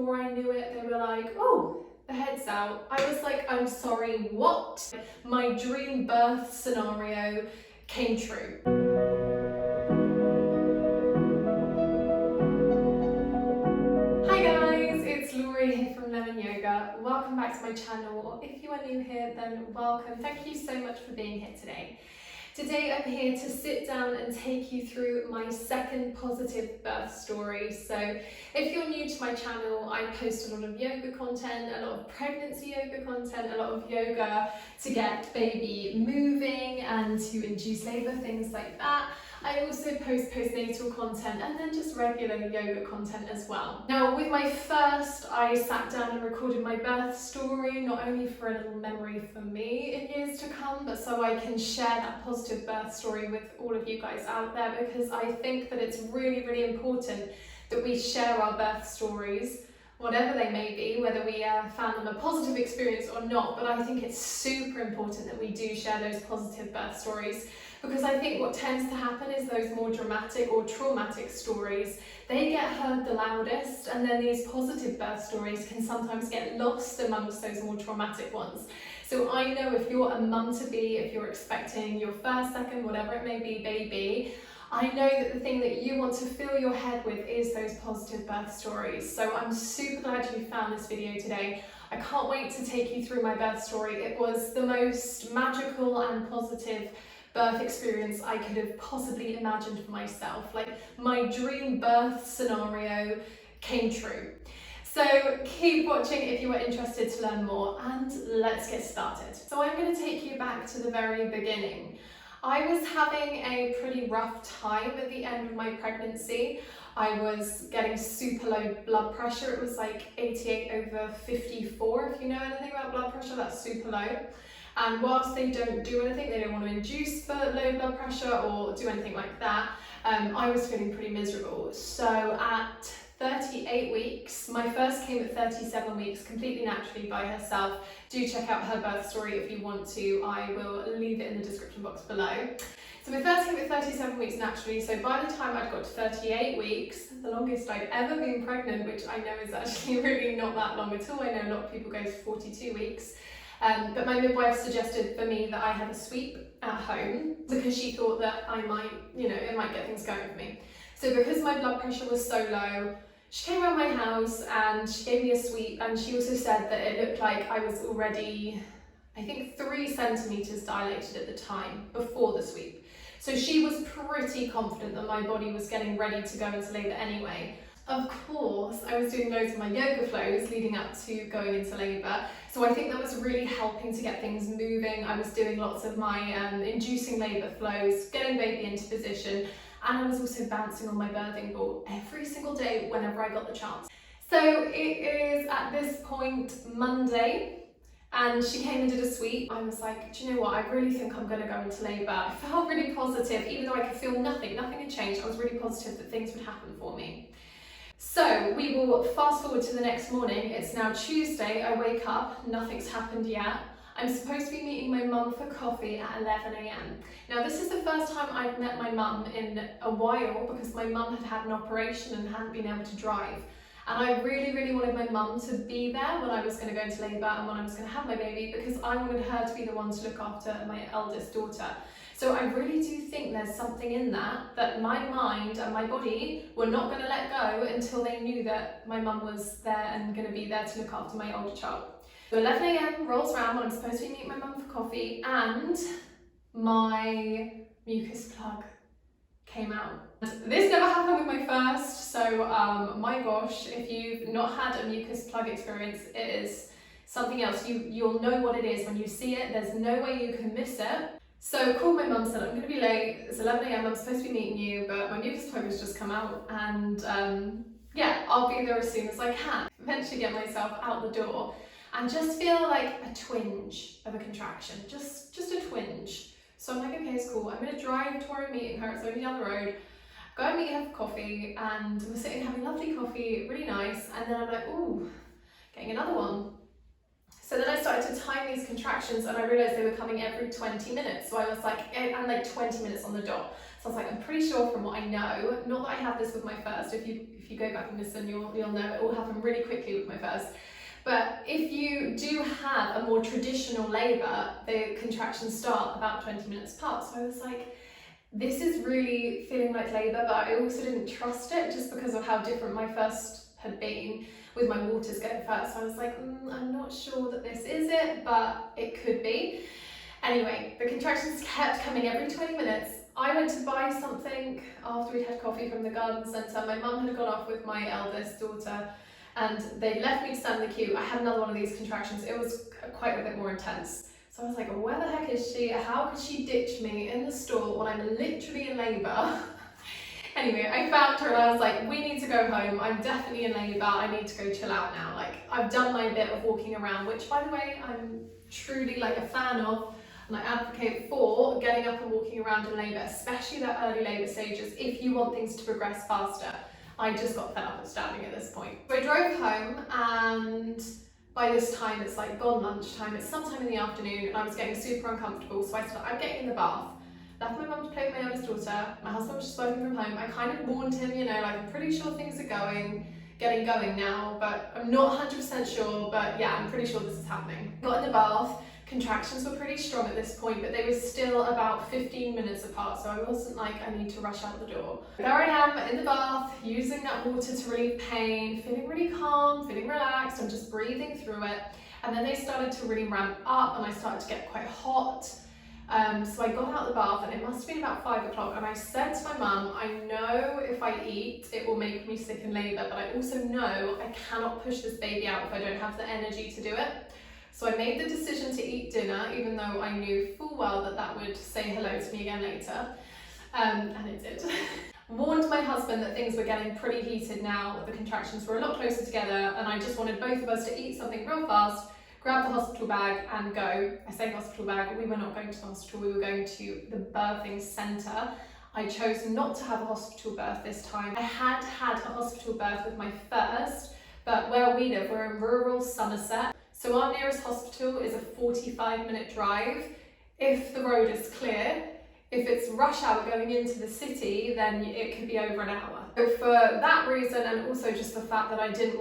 before I knew it, they were like, oh, the head's out. I was like, I'm sorry, what? My dream birth scenario came true. Hi guys, it's Laurie here from Lemon Yoga. Welcome back to my channel. If you are new here, then welcome. Thank you so much for being here today. Today I'm here to sit down and take you through my second positive birth story. So if you're new to my channel, I post a lot of yoga content, a lot of pregnancy yoga content, a lot of yoga to get baby moving and to induce labour, things like that. I also post postnatal content and then just regular yoga content as well. Now with my first, I sat down and recorded my birth story, not only for a little memory for me in years to come, but so I can share that positive birth story with all of you guys out there, because I think that it's really, really important that we share our birth stories, whatever they may be, whether we found them a positive experience or not. But I think it's super important that we do share those positive birth stories, because I think what tends to happen is those more dramatic or traumatic stories, they get heard the loudest, and then these positive birth stories can sometimes get lost amongst those more traumatic ones. So I know if you're a mum-to-be, if you're expecting your first, second, whatever it may be, baby, I know that the thing that you want to fill your head with is those positive birth stories. So I'm super glad you found this video today. I can't wait to take you through my birth story. It was the most magical and positive birth experience I could have possibly imagined for myself. Like, my dream birth scenario came true. So keep watching if you are interested to learn more, and let's get started. So I'm going to take you back to the very beginning. I was having a pretty rough time at the end of my pregnancy. I was getting super low blood pressure. It was like 88/54. If you know anything about blood pressure, that's super low. And whilst they don't do anything, they don't want to induce low blood pressure or do anything like that, I was feeling pretty miserable. So at 38 weeks, my first came at 37 weeks, completely naturally by herself. Do check out her birth story if you want to. I will leave it in the description box below. So my first came at 37 weeks naturally, so by the time I'd got to 38 weeks, the longest I'd ever been pregnant, which I know is actually really not that long at all. I know a lot of people go for 42 weeks. But my midwife suggested for me that I have a sweep at home, because she thought that I might, it might get things going for me. So because my blood pressure was so low, she came around my house and she gave me a sweep, and she also said that it looked like I was already, I think, 3 centimetres dilated at the time before the sweep. So she was pretty confident that my body was getting ready to go into labour anyway. Of course, I was doing loads of my yoga flows leading up to going into labour, so I think that was really helping to get things moving. I was doing lots of my inducing labour flows, getting baby into position, and I was also bouncing on my birthing ball every single day whenever I got the chance. So it is at this point Monday, and she came and did a sweep. I was like, do you know what, I really think I'm going to go into labour. I felt really positive, even though I could feel nothing had changed. I was really positive that things would happen for me. So we will fast forward to the next morning. It's now Tuesday. I wake up, nothing's happened yet. I'm supposed to be meeting my mum for coffee at 11 AM. Now this is the first time I've met my mum in a while, because my mum had had an operation and hadn't been able to drive. And I really, really wanted my mum to be there when I was going to go into labour and when I was going to have my baby, because I wanted her to be the one to look after my eldest daughter. So I really do think there's something in that my mind and my body were not going to let go until they knew that my mum was there and going to be there to look after my older child. So 11 AM rolls around when I'm supposed to be meeting my mum for coffee, and my mucus plug came out. This never happened with my first, so my gosh, if you've not had a mucus plug experience, it is something else. You'll know what it is when you see it. There's no way you can miss it. So called my mum, said, I'm going to be late, it's 11 AM, I'm supposed to be meeting you, but my mucus plug has just come out, and yeah, I'll be there as soon as I can. Eventually get myself out the door and just feel like a twinge of a contraction, just a twinge. So I'm like, okay, it's cool. I'm going to drive to where I'm meeting her, it's only down the road, go and meet her for coffee, and we're sitting having lovely coffee, really nice, and then I'm like, ooh, getting another one. So then I started to time these contractions and I realised they were coming every 20 minutes. So I was like, and like 20 minutes on the dot. So I was like, I'm pretty sure from what I know, not that I had this with my first, if you go back and listen, you'll know it all happened really quickly with my first. But if you do have a more traditional labour, the contractions start about 20 minutes apart. So I was like, this is really feeling like labour, but I also didn't trust it just because of how different my first had been with my waters going first. So I was like, I'm not sure that this is it, but it could be. Anyway, the contractions kept coming every 20 minutes. I went to buy something after we'd had coffee from the garden centre. My mum had gone off with my eldest daughter and they left me to stand in the queue. I had another one of these contractions. It was quite a bit more intense. So I was like, where the heck is she? How could she ditch me in the store when I'm literally in labour? Anyway, I found her and I was like, we need to go home. I'm definitely in labour. I need to go chill out now. Like, I've done my bit of walking around, which by the way, I'm truly like a fan of. And I advocate for getting up and walking around in labour, especially the early labour stages, if you want things to progress faster. I just got fed up of standing at this point. So I drove home and by this time it's like gone lunchtime, it's sometime in the afternoon and I was getting super uncomfortable. So I said, I'm getting in the bath. Left my mum to play with my eldest daughter. My husband was just working from home. I kind of warned him, you know, like I'm pretty sure things are getting going now, but I'm not 100% sure, but yeah, I'm pretty sure this is happening. Got in the bath. Contractions were pretty strong at this point, but they were still about 15 minutes apart, so I wasn't like, I need to rush out the door. There I am in the bath, using that water to relieve pain, feeling really calm, feeling relaxed, and just breathing through it. And then they started to really ramp up and I started to get quite hot. So I got out of the bath and it must have been about 5 o'clock and I said to my mum, I know if I eat it will make me sick in labour, but I also know I cannot push this baby out if I don't have the energy to do it. So I made the decision to eat dinner, even though I knew full well that that would say hello to me again later, and it did. Warned my husband that things were getting pretty heated now, the contractions were a lot closer together, and I just wanted both of us to eat something real fast, grab the hospital bag and go. I say hospital bag, we were not going to the hospital, we were going to the birthing centre. I chose not to have a hospital birth this time. I had had a hospital birth with my first, but where we live, we're in rural Somerset. So our nearest hospital is a 45-minute drive if the road is clear. If it's rush hour going into the city, then it could be over an hour. So for that reason, and also just the fact that I didn't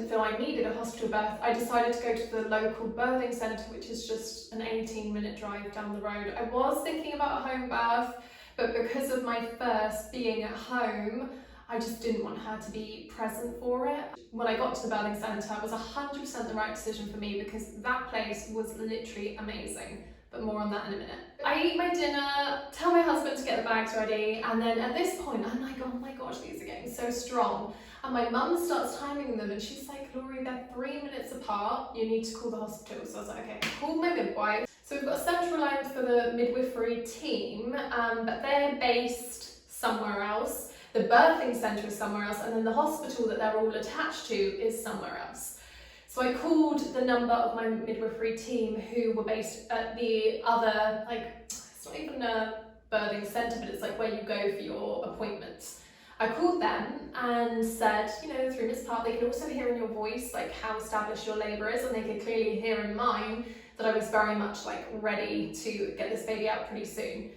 feel I needed a hospital birth, I decided to go to the local birthing centre, which is just an 18-minute drive down the road. I was thinking about a home birth, but because of my first being at home, I just didn't want her to be present for it. When I got to the birthing centre, it was 100% the right decision for me because that place was literally amazing. But more on that in a minute. I eat my dinner, tell my husband to get the bags ready, and then at this point I'm like, oh my gosh, these are getting so strong. And my mum starts timing them and she's like, Laurie, they're 3 minutes apart, you need to call the hospital. So I was like, okay, call my midwife. So we've got a central line for the midwifery team, but they're based somewhere else. The birthing centre is somewhere else, and then the hospital that they're all attached to is somewhere else. So I called the number of my midwifery team who were based at the other, like, it's not even a birthing centre, but it's like where you go for your appointments. I called them and said, you know, 3 minutes apart, they could also hear in your voice like how established your labour is, and they could clearly hear in mine that I was very much like ready to get this baby out pretty soon.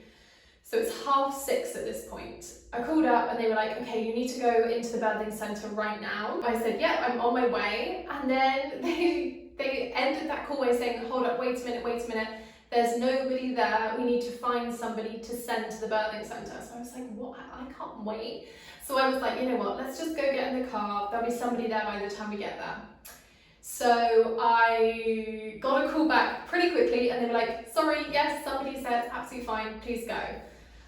So it's 6:30 at this point. I called up and they were like, okay, you need to go into the birthing centre right now. I said, yeah, I'm on my way. And then they ended that call by saying, hold up, wait a minute. There's nobody there. We need to find somebody to send to the birthing centre. So I was like, what? I can't wait. So I was like, you know what, let's just go get in the car. There'll be somebody there by the time we get there. So I got a call back pretty quickly and they were like, sorry, yes, somebody said, absolutely fine, please go.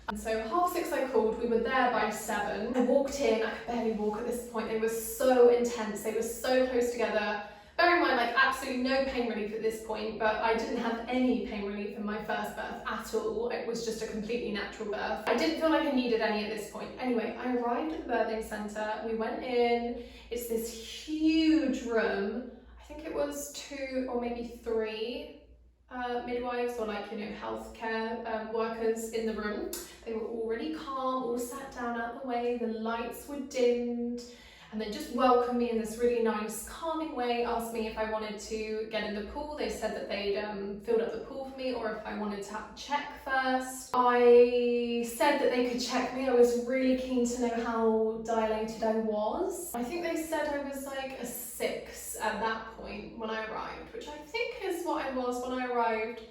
And so 6:30 I called, we were there by 7. I walked in, I could barely walk at this point, they were so intense, they were so close together. Bear in mind, like absolutely no pain relief at this point, but I didn't have any pain relief in my first birth at all. It was just a completely natural birth. I didn't feel like I needed any at this point. Anyway, I arrived at the birthing centre, we went in, it's this huge room. I think it was 2 or maybe 3 midwives or like, you know, healthcare workers in the room. They were all really calm, all sat down out of the way, the lights were dimmed, and they just welcomed me in this really nice, calming way, asked me if I wanted to get in the pool. They said that they'd filled up the pool for me, or if I wanted to have a check first. I said that they could check me. I was really keen to know how dilated I was. I think they said I was like a 6 at that point when I arrived, which I think is what I was when I arrived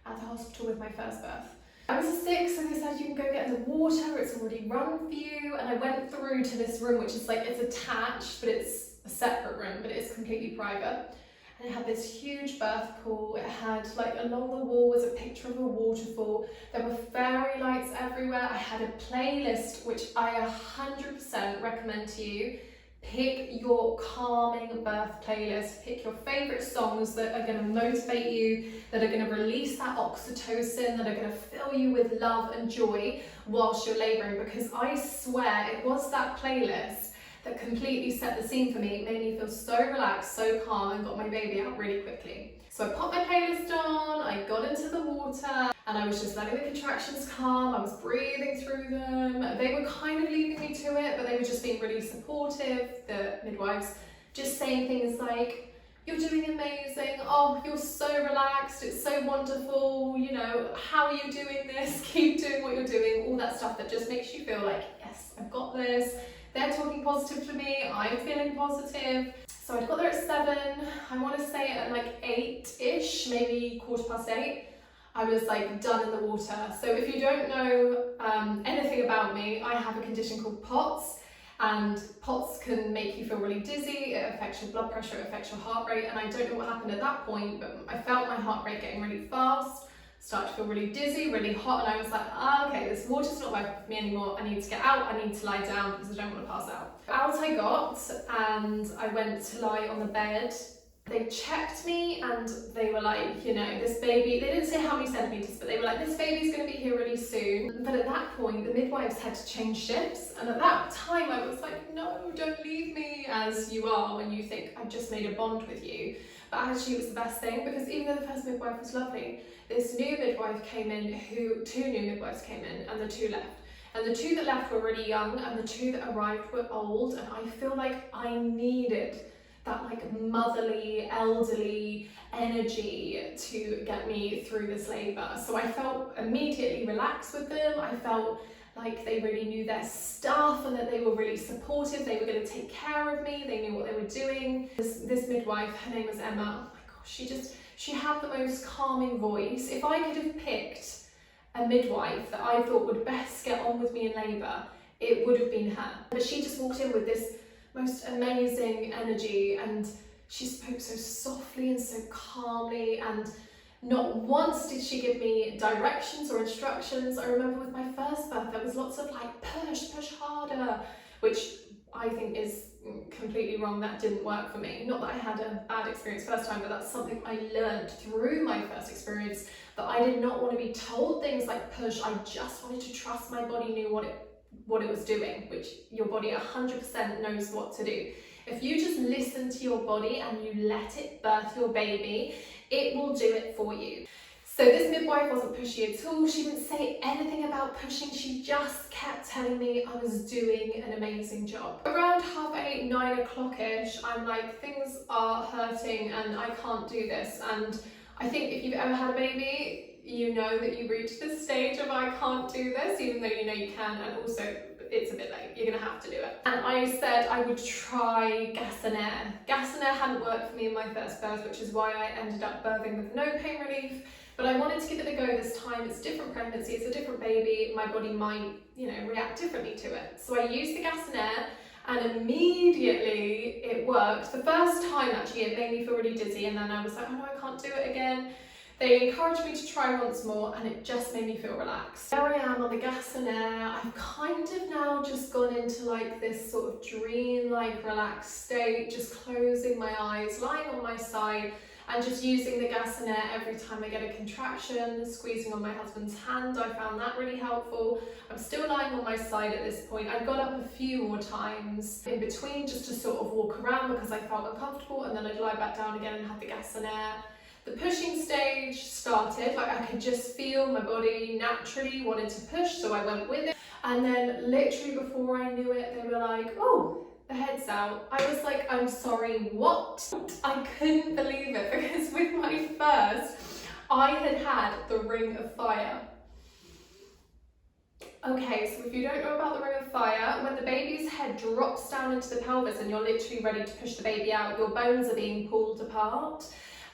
at the hospital with my first birth. I was a 6, so they said you can go get in the water, it's already run for you. And I went through to this room, which is like, it's attached, but it's a separate room, but it's completely private. And it had this huge birth pool. It had, like, along the wall was a picture of a waterfall. There were fairy lights everywhere. I had a playlist, which I 100% recommend to you. Pick your calming birth playlist. Pick your favourite songs that are going to motivate you, that are going to release that oxytocin, that are going to fill you with love and joy whilst you're labouring, because I swear it was that playlist that completely set the scene for me. It made me feel so relaxed, so calm, and got my baby out really quickly. So I popped my playlist on, I got into the water, and I was just letting the contractions come. I was breathing through them. They were kind of leaving me to it, but they were just being really supportive, the midwives, just saying things like, "You're doing amazing, oh, you're so relaxed, it's so wonderful, you know, how are you doing this? Keep doing what you're doing," all that stuff that just makes you feel like, yes, I've got this. They're talking positive to me, I'm feeling positive. So I got there at 7, I want to say at like 8-ish, maybe 8:15, I was like done in the water. So if you don't know anything about me, I have a condition called POTS, and POTS can make you feel really dizzy, it affects your blood pressure, it affects your heart rate, and I don't know what happened at that point, but I felt my heart rate getting really fast, started to feel really dizzy, really hot, and I was like, okay, this water's not working for me anymore, I need to get out, I need to lie down because I don't want to pass out. Out I got, and I went to lie on the bed. They checked me and they were like, you know, this baby, they didn't say how many centimetres, but they were like, this baby's going to be here really soon. But at that point, the midwives had to change shifts. And at that time, I was like, no, don't leave me, as you are when you think, I've just made a bond with you. But actually, it was the best thing, because even though the first midwife was lovely, this new midwife came in, two new midwives came in, and the 2 left. And the 2 that left were really young, and the 2 that arrived were old, and I feel like I needed that like motherly, elderly energy to get me through this labour. So I felt immediately relaxed with them. I felt like they really knew their stuff and that they were really supportive. They were going to take care of me. They knew what they were doing. This midwife, her name was Emma. Oh my gosh, she had the most calming voice. If I could have picked a midwife that I thought would best get on with me in labour, it would have been her. But she just walked in with this most amazing energy, and she spoke so softly and so calmly, and not once did she give me directions or instructions. I remember with my first birth there was lots of like push harder, which I think is completely wrong. That didn't work for me. Not that I had a bad experience first time, but that's something I learned through my first experience, that I did not want to be told things like push. I just wanted to trust my body knew what it was doing, which your body 100% knows what to do. If you just listen to your body and you let it birth your baby, it will do it for you. So this midwife wasn't pushy at all. She didn't say anything about pushing. She just kept telling me I was doing an amazing job. Around 8:30, 9 o'clock-ish, I'm like, things are hurting and I can't do this. And I think if you've ever had a baby, you know that you reach this stage of I can't do this, even though you know you can, and also it's a bit late, you're gonna have to do it. And I said I would try gas and air. Gas and air hadn't worked for me in my first birth, which is why I ended up birthing with no pain relief, but I wanted to give it a go this time. It's a different pregnancy, it's a different baby, my body might, you know, react differently to it. So I used the gas and air, and immediately it worked. The first time actually it made me feel really dizzy, and then I was like, oh no, I can't do it again. They encouraged me to try once more, and it just made me feel relaxed. There I am on the gas and air. I've kind of now just gone into like this sort of dream-like relaxed state, just closing my eyes, lying on my side, and just using the gas and air every time I get a contraction, squeezing on my husband's hand. I found that really helpful. I'm still lying on my side at this point. I got up a few more times in between just to sort of walk around because I felt uncomfortable, and then I'd lie back down again and have the gas and air. The pushing stage started, like I could just feel my body naturally wanted to push, so I went with it. And then literally before I knew it, they were like, oh, the head's out. I was like, I'm sorry, what? I couldn't believe it, because with my first, I had the ring of fire. Okay, so if you don't know about the ring of fire, when the baby's head drops down into the pelvis and you're literally ready to push the baby out, your bones are being pulled apart.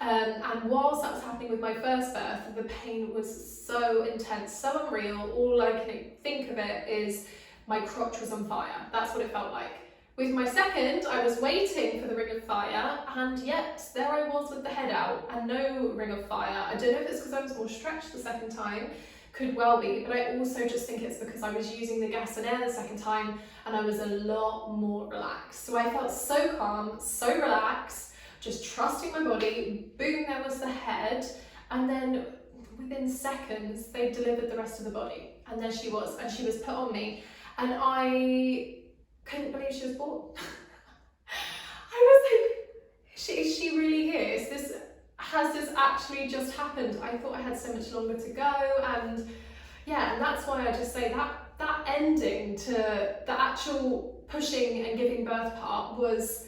And whilst that was happening with my first birth, the pain was so intense, so unreal. All I can think of it is my crotch was on fire. That's what it felt like. With my second, I was waiting for the ring of fire, and yet there I was with the head out and no ring of fire. I don't know if it's because I was more stretched the second time, could well be, but I also just think it's because I was using the gas and air the second time and I was a lot more relaxed. So I felt so calm, so relaxed, just trusting my body. Boom, there was the head, and then within seconds they delivered the rest of the body, and there she was, and she was put on me, and I couldn't believe she was born. I was like, is she really here? Has this actually just happened? I thought I had so much longer to go, and yeah, and that's why I just say that ending to the actual pushing and giving birth part was,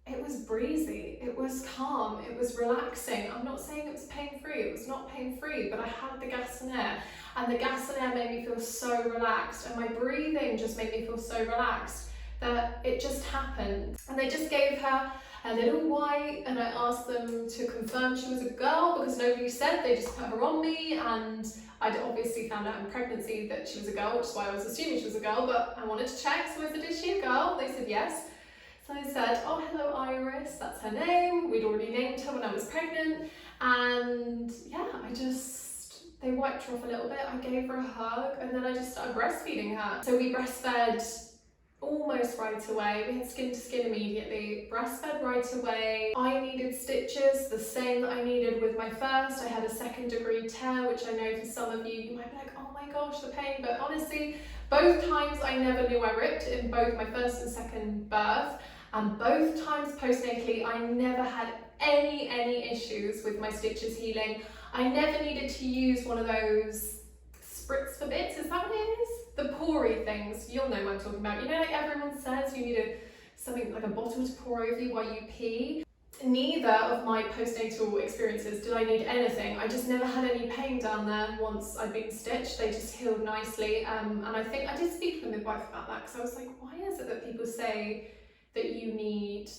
it was breezy, it was calm, it was relaxing. I'm not saying it was pain-free, it was not pain-free, but I had the gas and air, and the gas and air made me feel so relaxed, and my breathing just made me feel so relaxed that it just happened. And they just gave her a little white, and I asked them to confirm she was a girl because nobody said, they just put her on me, and I'd obviously found out in pregnancy that she was a girl, which is why I was assuming she was a girl, but I wanted to check, so I said, is she a girl? They said yes. So I said, oh, hello Iris, that's her name. We'd already named her when I was pregnant, and yeah, they wiped her off a little bit, I gave her a hug, and then I just started breastfeeding her. So we breastfed almost right away. We had skin to skin immediately, breastfed right away. I needed stitches, the same that I needed with my first. I had a 2nd degree tear, which I know for some of you might be like, oh my gosh, the pain, but honestly, both times I never knew I ripped, in both my first and second birth, and both times postnatally I never had any issues with my stitches healing. I never needed to use one of those spritz for bits, is that what it is? The pory things, you'll know what I'm talking about. You know, like everyone says you need something like a bottle to pour over you while you pee. Neither of my postnatal experiences did I need anything. I just never had any pain down there once I'd been stitched. They just healed nicely. And I think I did speak to the midwife about that, because I was like, why is it that people say that you need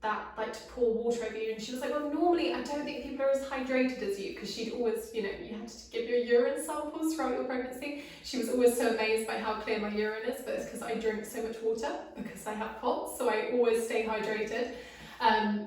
that, like, to pour water over you? And she was like, well, normally I don't think people are as hydrated as you, because she'd always, you know, you had to give your urine samples throughout your pregnancy. She was always so amazed by how clear my urine is, but it's because I drink so much water, because I have POTS, so I always stay hydrated.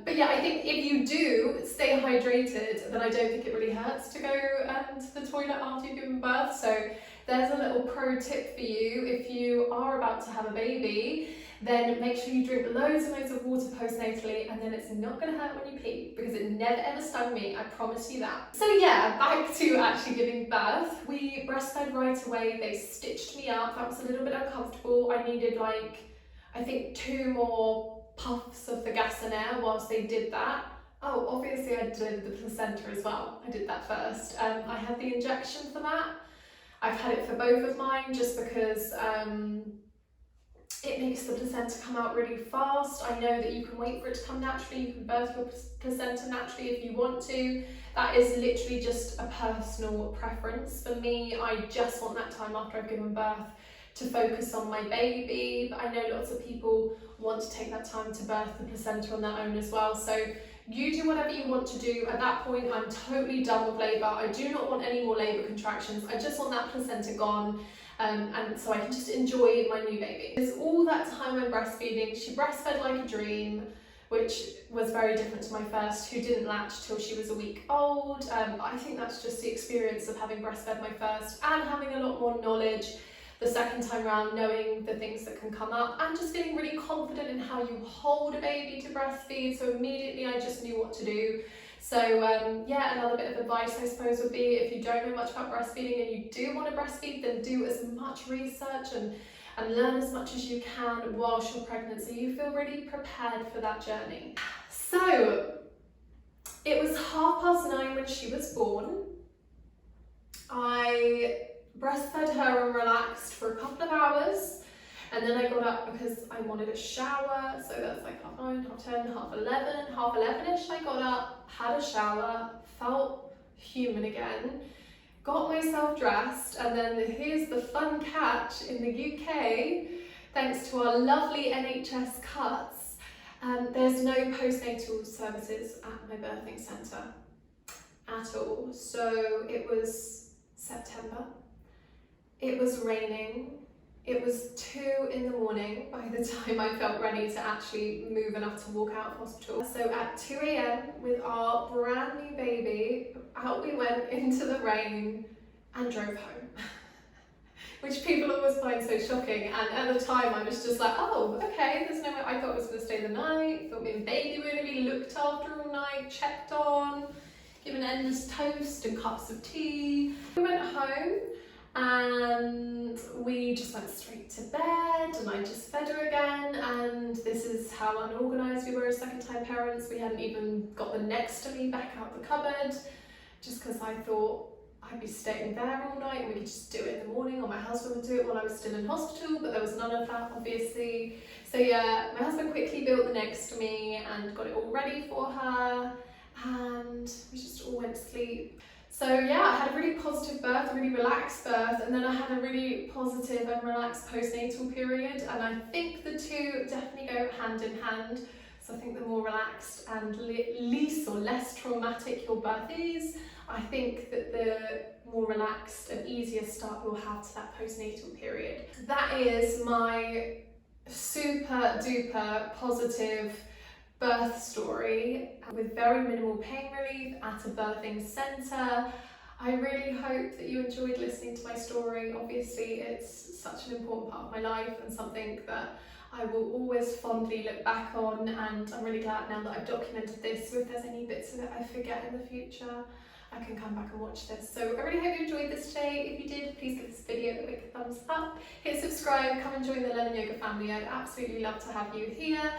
But yeah, I think if you do stay hydrated, then I don't think it really hurts to go to the toilet after you've given birth. So there's a little pro tip for you. If you are about to have a baby, then make sure you drink loads and loads of water postnatally, and then it's not going to hurt when you pee, because it never ever stung me, I promise you that. So yeah, back to actually giving birth. We breastfed right away, they stitched me up, that was a little bit uncomfortable. I needed, like, I think 2 more puffs of the gas and air whilst they did that. Oh, obviously I did the placenta as well, I did that first. I had the injection for that. I've had it for both of mine just because it makes the placenta come out really fast. I know that you can wait for it to come naturally, you can birth your placenta naturally if you want to. That is literally just a personal preference. For me, I just want that time after I've given birth to focus on my baby, but I know lots of people want to take that time to birth the placenta on their own as well. So you do whatever you want to do. At that point, I'm totally done with labour. I do not want any more labour contractions. I just want that placenta gone. And so I can just enjoy my new baby. There's all that time I'm breastfeeding. She breastfed like a dream, which was very different to my first, who didn't latch till she was a week old. I think that's just the experience of having breastfed my first and having a lot more knowledge the second time around, knowing the things that can come up and just feeling really confident in how you hold a baby to breastfeed. So immediately I just knew what to do. So yeah, another bit of advice I suppose would be, if you don't know much about breastfeeding and you do want to breastfeed, then do as much research and learn as much as you can whilst you're pregnant, so you feel really prepared for that journey. So it was 9:30 when she was born. I breastfed her and relaxed for a couple of hours. And then I got up because I wanted a shower, so that's like 9:30, 10:30, 11:30, 11:30ish. I got up, had a shower, felt human again, got myself dressed, and then here's the fun catch in the UK, thanks to our lovely NHS cuts, there's no postnatal services at my birthing centre at all. So it was September, it was raining, it was 2 in the morning by the time I felt ready to actually move enough to walk out of hospital. So at 2 a.m. with our brand new baby, out we went into the rain and drove home. Which people always find so shocking, and at the time I was just like, oh, okay, there's no way. I thought I was going to stay the night, thought me and baby were going to be looked after all night, checked on, given endless toast and cups of tea. We went home and we just went straight to bed, and I just fed her again, and this is how unorganised we were as second-time parents. We hadn't even got the next to me back out the cupboard, just because I thought I'd be staying there all night and we could just do it in the morning, or my husband would do it while I was still in hospital, but there was none of that, obviously. So yeah, my husband quickly built the next to me and got it all ready for her, and we just all went to sleep. So yeah, I had a really positive birth, a really relaxed birth, and then I had a really positive and relaxed postnatal period, and I think the two definitely go hand in hand. So I think the more relaxed and least or less traumatic your birth is, I think that the more relaxed and easier start you'll have to that postnatal period. That is my super duper positive birth story with very minimal pain relief at a birthing centre. I really hope that you enjoyed listening to my story. Obviously, it's such an important part of my life and something that I will always fondly look back on, and I'm really glad now that I've documented this, so if there's any bits of it I forget in the future, I can come back and watch this. So I really hope you enjoyed this today. If you did, please give this video a quick thumbs up, hit subscribe, come and join the Lemon Yoga family. I'd absolutely love to have you here.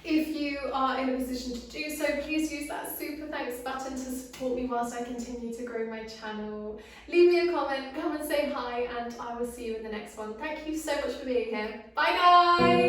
If you are in a position to do so, please use that super thanks button to support me whilst I continue to grow my channel. Leave me a comment, come and say hi, and I will see you in the next one. Thank you so much for being here. Bye guys!